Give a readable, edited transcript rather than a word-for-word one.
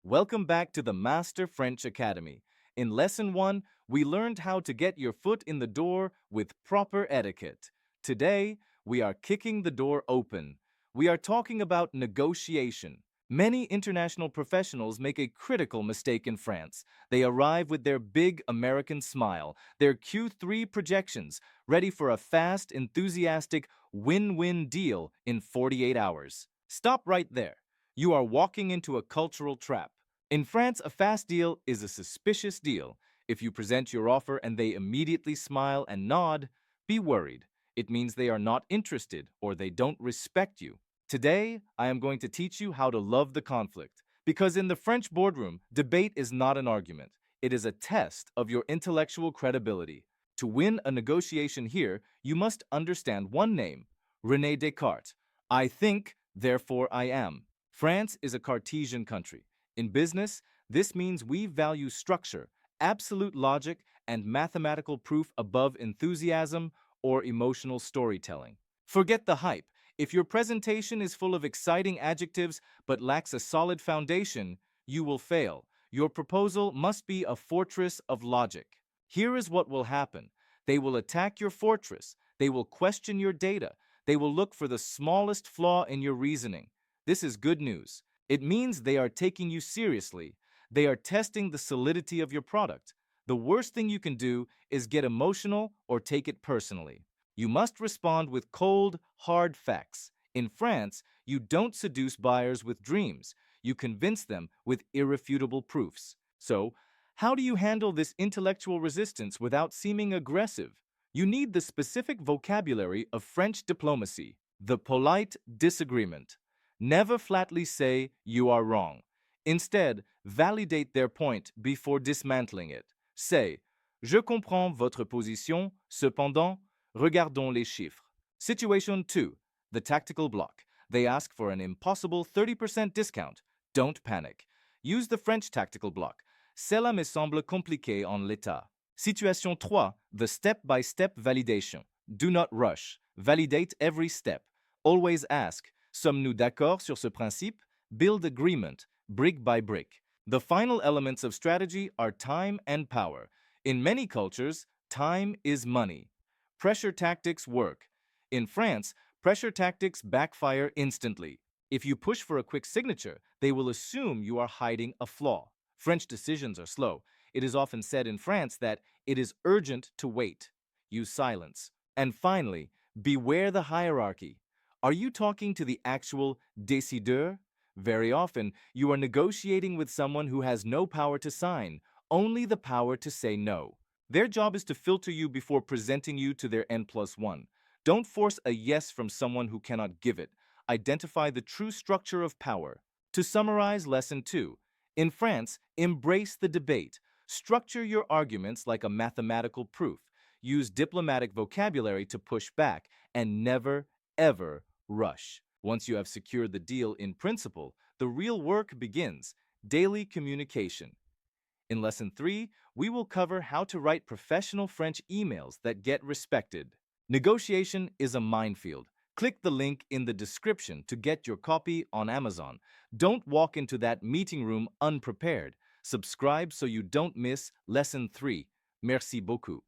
Welcome back to the Master French Academy. In Lesson 1, we learned how to get your foot in the door with proper etiquette. Today, we are kicking the door open. We are talking about negotiation. Many international professionals make a critical mistake in France. They arrive with their big American smile, their Q3 projections, ready for a fast, enthusiastic, win-win deal in 48 hours. Stop right there. You are walking into a cultural trap. In France, a fast deal is a suspicious deal. If you present your offer and they immediately smile and nod, be worried. It means they are not interested or they don't respect you. Today, I am going to teach you how to love the conflict. Because in the French boardroom, debate is not an argument. It is a test of your intellectual credibility. To win a negotiation here, you must understand one name, René Descartes. I think, therefore I am. France is a Cartesian country. In business, this means we value structure, absolute logic, and mathematical proof above enthusiasm or emotional storytelling. Forget the hype. If your presentation is full of exciting adjectives but lacks a solid foundation, you will fail. Your proposal must be a fortress of logic. Here is what will happen. They will attack your fortress. They will question your data. They will look for the smallest flaw in your reasoning. This is good news. It means they are taking you seriously. They are testing the solidity of your product. The worst thing you can do is get emotional or take it personally. You must respond with cold, hard facts. In France, you don't seduce buyers with dreams. You convince them with irrefutable proofs. So, how do you handle this intellectual resistance without seeming aggressive? You need the specific vocabulary of French diplomacy, the polite disagreement. Never flatly say you are wrong. Instead, validate their point before dismantling it. Say, Je comprends votre position, cependant, regardons les chiffres. Situation 2. The tactical block. They ask for an impossible 30% discount. Don't panic. Use the French tactical block. Cela me semble compliqué en l'état. Situation 3. The step-by-step validation. Do not rush. Validate every step. Always ask, Sommes-nous d'accord sur ce principe? Build agreement, brick by brick. The final elements of strategy are time and power. In many cultures, time is money. Pressure tactics work. In France, pressure tactics backfire instantly. If you push for a quick signature, they will assume you are hiding a flaw. French decisions are slow. It is often said in France that it is urgent to wait. Use silence. And finally, beware the hierarchy. Are you talking to the actual décideur? Very often, you are negotiating with someone who has no power to sign, only the power to say no. Their job is to filter you before presenting you to their N+1. Don't force a yes from someone who cannot give it. Identify the true structure of power. To summarize Lesson 2, in France, embrace the debate. Structure your arguments like a mathematical proof. Use diplomatic vocabulary to push back, and never, ever rush. Once you have secured the deal in principle, the real work begins, daily communication. In Lesson 3, we will cover how to write professional French emails that get respected. Negotiation is a minefield. Click the link in the description to get your copy on Amazon. Don't walk into that meeting room unprepared. Subscribe so you don't miss Lesson 3. Merci beaucoup.